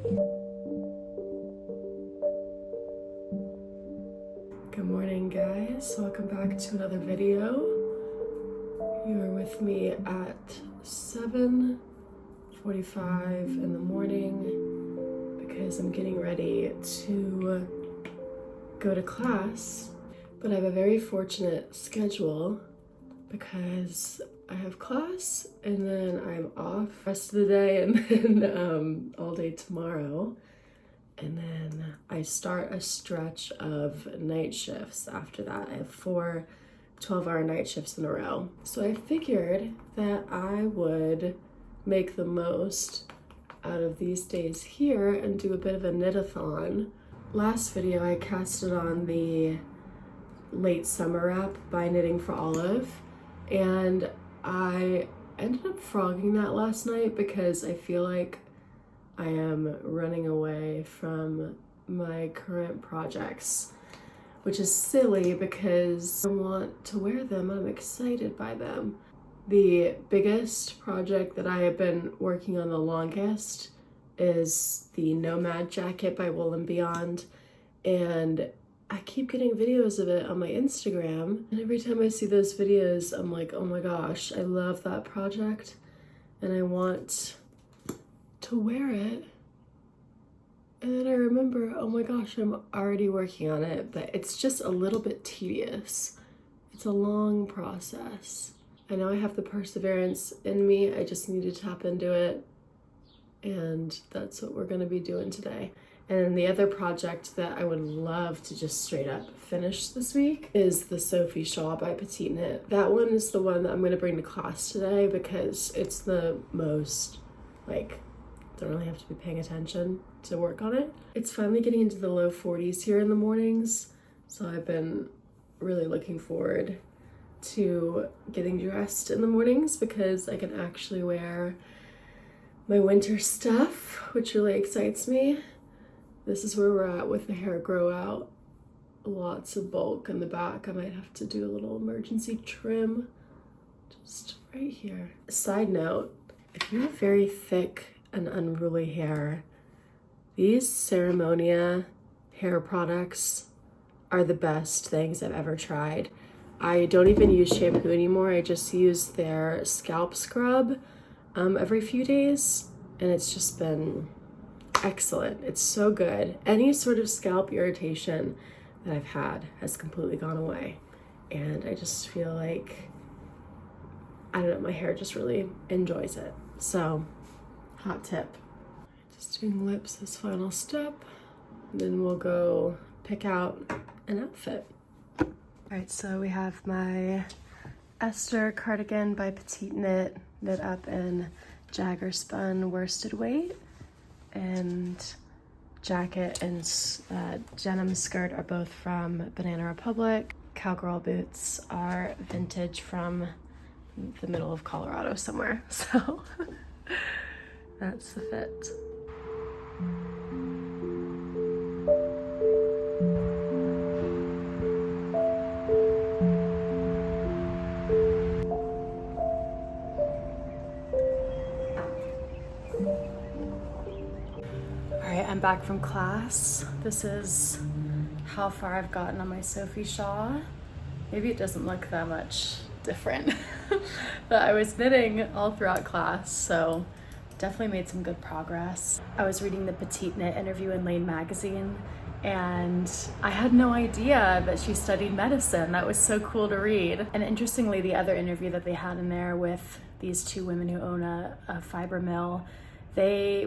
Good morning, guys. Welcome back to another video. You are with me at 7:45 in the morning because I'm getting ready to go to class, but I have a very fortunate schedule because I have class and then I'm off the rest of the day and then all day tomorrow. And then I start a stretch of night shifts after that. I have 4 12-hour night shifts in a row. So I figured that I would make the most out of these days here and do a bit of a knitathon. Last video I casted on the late summer wrap by Knitting for Olive, and I ended up frogging that last night because I feel like I am running away from my current projects, which is silly because I want to wear them. I'm excited by them. The biggest project that I have been working on the longest is the Nomad jacket by Wool and Beyond, and I keep getting videos of it on my Instagram, and every time I see those videos I'm like, oh my gosh, I love that project and I want to wear it. And then I remember, oh my gosh, I'm already working on it, but it's just a little bit tedious. It's a long process. I know I have the perseverance in me, I just need to tap into it, and that's what we're gonna be doing today. And then the other project that I would love to just straight up finish this week is the Sophie shawl by Petite Knit. That one is the one that I'm gonna bring to class today because it's the most, like, don't really have to be paying attention to work on it. It's finally getting into the low 40s here in the mornings, so I've been really looking forward to getting dressed in the mornings because I can actually wear my winter stuff, which really excites me. This is where we're at with the hair grow out. Lots of bulk in the back. I might have to do a little emergency trim just right here. Side note, if you have very thick and unruly hair, these Ceremonia hair products are the best things I've ever tried. I don't even use shampoo anymore. I just use their scalp scrub every few days, and it's just been excellent. It's so good. Any sort of scalp irritation that I've had has completely gone away, and I just feel like, I don't know, my hair just really enjoys it. So hot tip. Just doing lips this final step, and then we'll go pick out an outfit. All right, so we have my Esther cardigan by Petite Knit, knit up in Jagger spun worsted weight, and jacket and denim skirt are both from Banana Republic. Cowgirl boots are vintage from the middle of Colorado somewhere, so that's the fit. I'm back from class. This is how far I've gotten on my Sophie shawl. Maybe it doesn't look that much different, but I was knitting all throughout class, so definitely made some good progress. I was reading the Petite Knit interview in Lane magazine, and I had no idea that she studied medicine. That was so cool to read. And interestingly, the other interview that they had in there with these 2 women who own a fiber mill,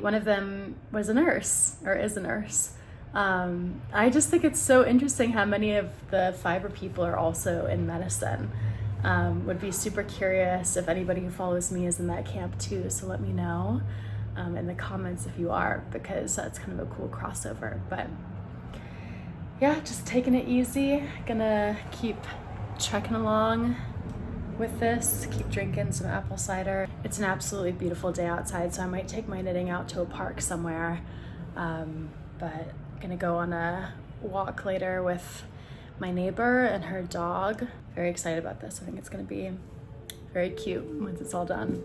one of them was a nurse, or is a nurse. I just think it's so interesting how many of the fiber people are also in medicine. Would be super curious if anybody who follows me is in that camp too, so let me know in the comments if you are, because that's kind of a cool crossover. But yeah, just taking it easy. Gonna keep trekking along with this, keep drinking some apple cider. It's an absolutely beautiful day outside, so I might take my knitting out to a park somewhere, but gonna go on a walk later with my neighbor and her dog. Very excited about this. I think it's gonna be very cute once it's all done.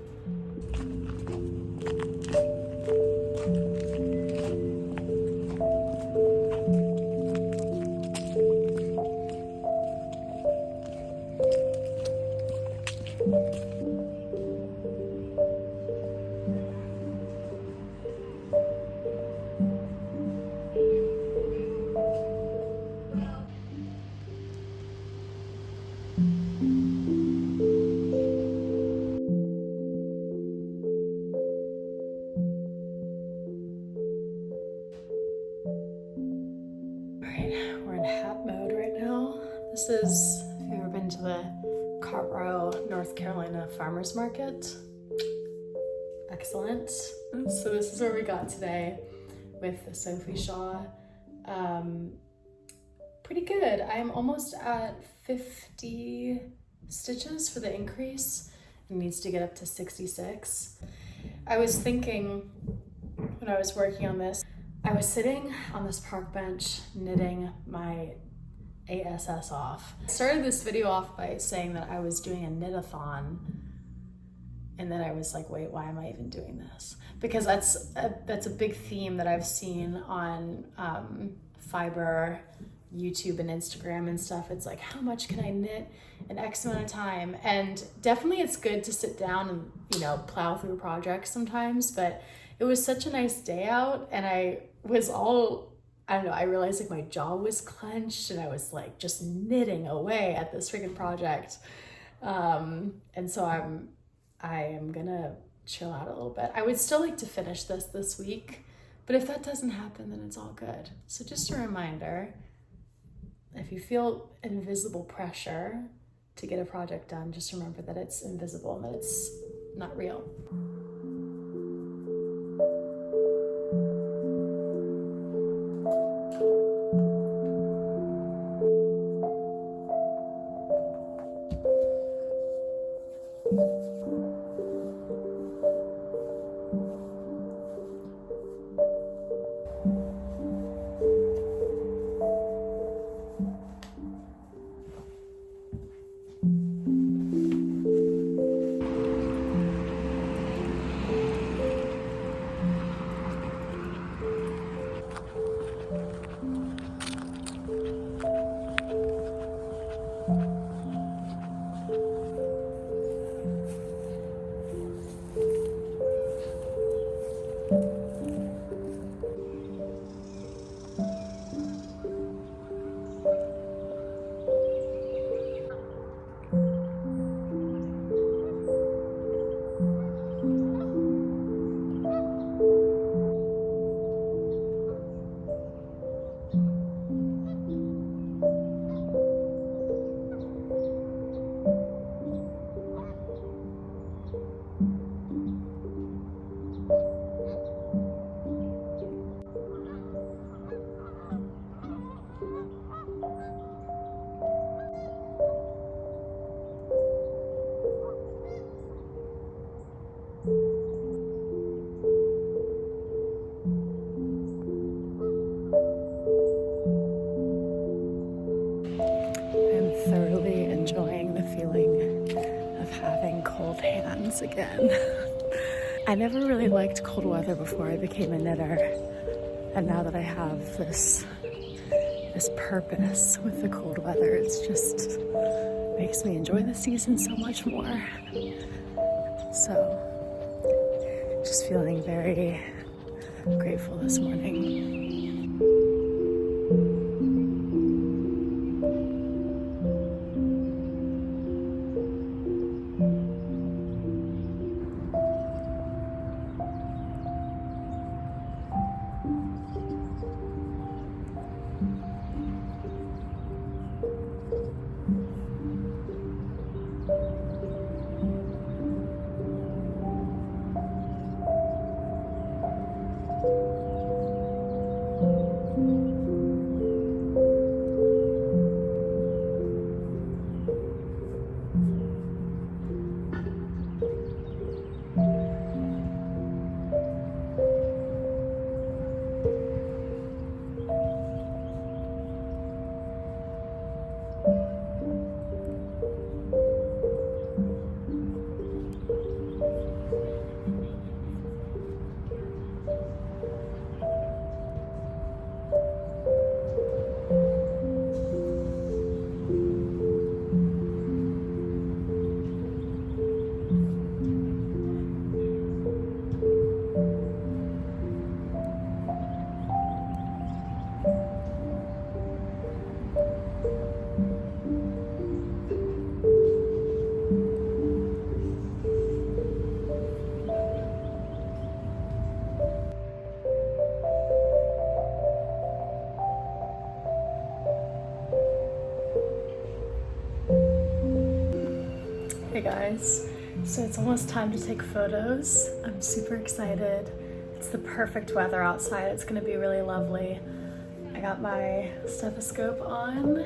This is, if you've ever been to the Cartboro, North Carolina farmers market. Excellent. So this is where we got today with the Sophie Shaw. Pretty good. I'm almost at 50 stitches for the increase. It needs to get up to 66. I was thinking when I was working on this, I was sitting on this park bench knitting my ASS off. I started this video off by saying that I was doing a knitathon, and then I was like, wait, why am I even doing this? Because that's a big theme that I've seen on Fiverr, YouTube and Instagram and stuff. It's like, how much can I knit in X amount of time? And definitely it's good to sit down and, you know, plow through projects sometimes, but it was such a nice day out, and I was all, I don't know, I realized like my jaw was clenched and I was like just knitting away at this freaking project. And so I am gonna chill out a little bit. I would still like to finish this week, but if that doesn't happen, then it's all good. So just a reminder, if you feel invisible pressure to get a project done, just remember that it's invisible and that it's not real. Thoroughly enjoying the feeling of having cold hands again. I never really liked cold weather before I became a knitter, and now that I have this purpose with the cold weather, it's just makes me enjoy the season so much more. So just feeling very grateful this morning. guys, so it's almost time to take photos. I'm super excited. It's the perfect weather outside. It's gonna be really lovely. I got my stethoscope on.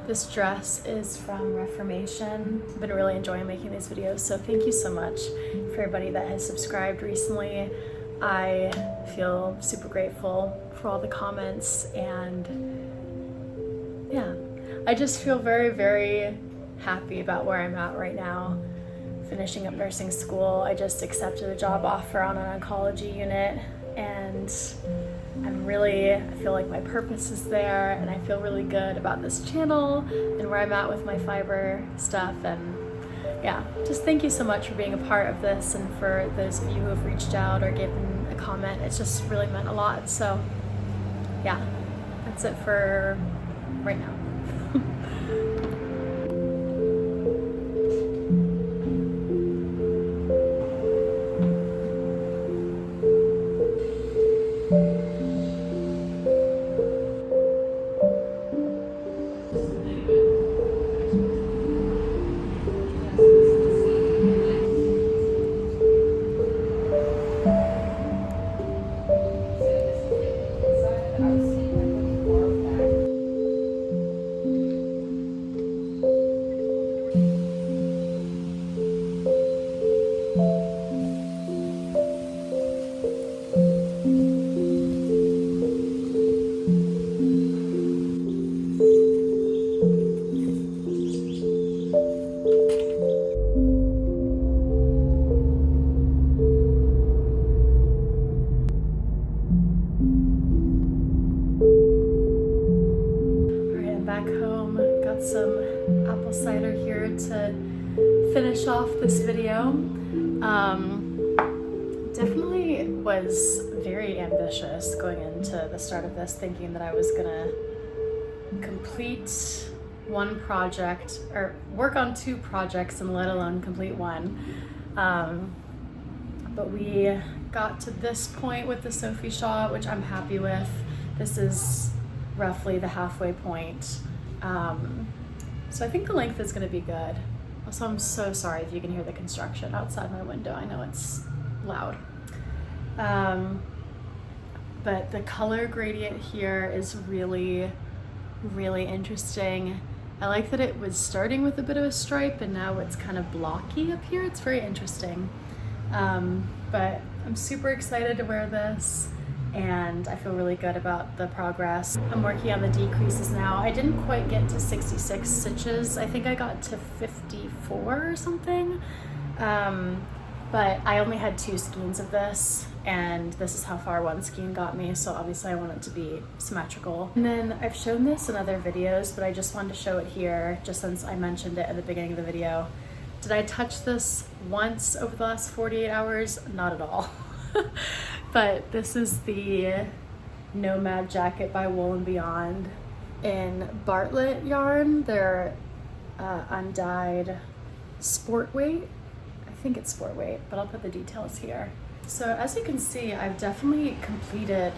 This dress is from Reformation. I've been really enjoying making these videos, so thank you so much for everybody that has subscribed recently. I feel super grateful for all the comments, and yeah, I just feel very, very happy about where I'm at right now. Finishing up nursing school, I just accepted a job offer on an oncology unit, and I feel like my purpose is there, and I feel really good about this channel and where I'm at with my fiber stuff. And yeah, just thank you so much for being a part of this, and for those of you who have reached out or given a comment. It's just really meant a lot. So yeah, that's it for right now. Some apple cider here to finish off this video. Definitely was very ambitious going into the start of this, thinking that I was gonna complete one project or work on two projects, and let alone complete one. But we got to this point with the Sophie shot, which I'm happy with. This is roughly the halfway point. So I think the length is going to be good. Also, I'm so sorry if you can hear the construction outside my window. I know it's loud. But the color gradient here is really, really interesting. I like that it was starting with a bit of a stripe and now it's kind of blocky up here. It's very interesting. But I'm super excited to wear this, and I feel really good about the progress. I'm working on the decreases now. I didn't quite get to 66 stitches. I think I got to 54 or something. But I only had 2 skeins of this, and this is how far one skein got me, so obviously I want it to be symmetrical. And then I've shown this in other videos, but I just wanted to show it here, just since I mentioned it at the beginning of the video. Did I touch this once over the last 48 hours? Not at all. But this is the Nomad jacket by Wool & Beyond in Bartlett yarn. They're undyed sport weight. I think it's sport weight, but I'll put the details here. So as you can see, I've definitely completed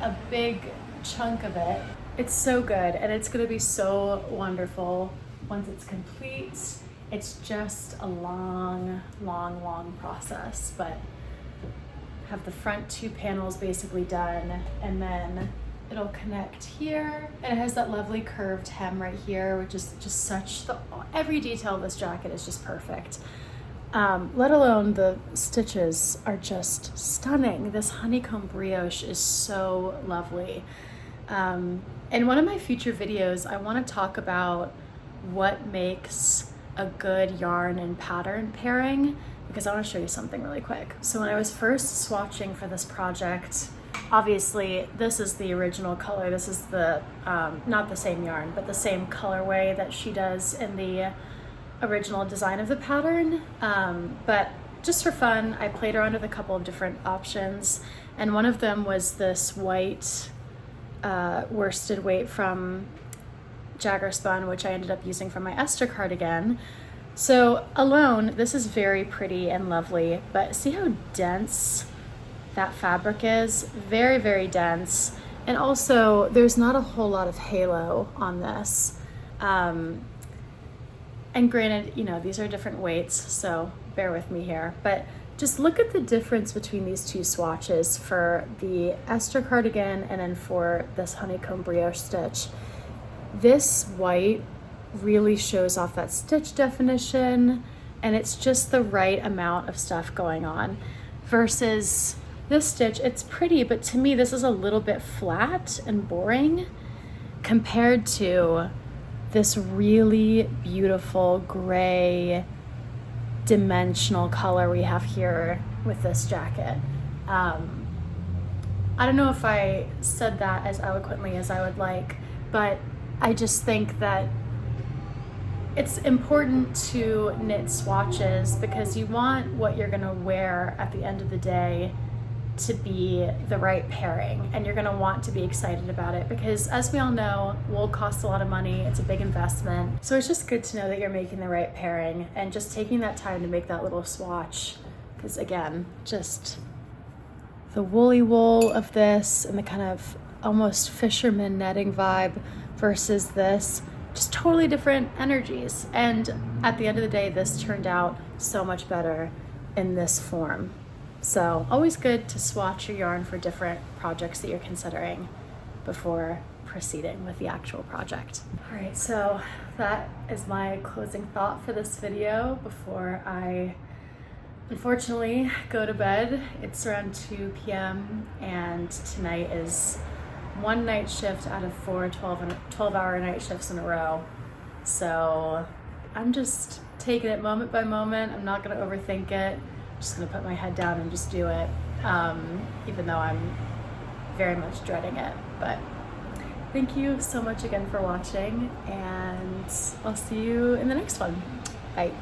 a big chunk of it. It's so good, and it's gonna be so wonderful once it's complete. It's just a long, long, long process, but have the front 2 panels basically done, and then it'll connect here, and it has that lovely curved hem right here, which is just such every detail of this jacket is just perfect. Let alone the stitches are just stunning. This honeycomb brioche is so lovely. In one of my future videos, I want to talk about what makes a good yarn and pattern pairing, because I want to show you something really quick. So when I was first swatching for this project, obviously this is the original color. This is the, not the same yarn, but the same colorway that she does in the original design of the pattern. But just for fun, I played around with a couple of different options, and one of them was this white worsted weight from Jagger Spun, which I ended up using for my Esther cardigan. So alone, this is very pretty and lovely, but see how dense that fabric is? Very, very dense. And also, there's not a whole lot of halo on this. And And granted, you know, these are different weights, so bear with me here, but just look at the difference between these two swatches for the Esther cardigan and then for this honeycomb brioche stitch. This white really shows off that stitch definition, and it's just the right amount of stuff going on. Versus this stitch, it's pretty, but to me this is a little bit flat and boring compared to this really beautiful gray dimensional color we have here with this jacket. I don't know if I said that as eloquently as I would like, but I just think that it's important to knit swatches because you want what you're gonna wear at the end of the day to be the right pairing, and you're gonna want to be excited about it because, as we all know, wool costs a lot of money, it's a big investment. So it's just good to know that you're making the right pairing and just taking that time to make that little swatch, because again, just the woolly wool of this and the kind of almost fisherman netting vibe versus this, just totally different energies. And at the end of the day, this turned out so much better in this form. So always good to swatch your yarn for different projects that you're considering before proceeding with the actual project. All right, so that is my closing thought for this video before I unfortunately go to bed. It's around 2 p.m. and tonight is one night shift out of 4 12-hour night shifts in a row. So I'm just taking it moment by moment. I'm not gonna overthink it. I'm just gonna put my head down and just do it, even though I'm very much dreading it. But thank you so much again for watching, and I'll see you in the next one. Bye.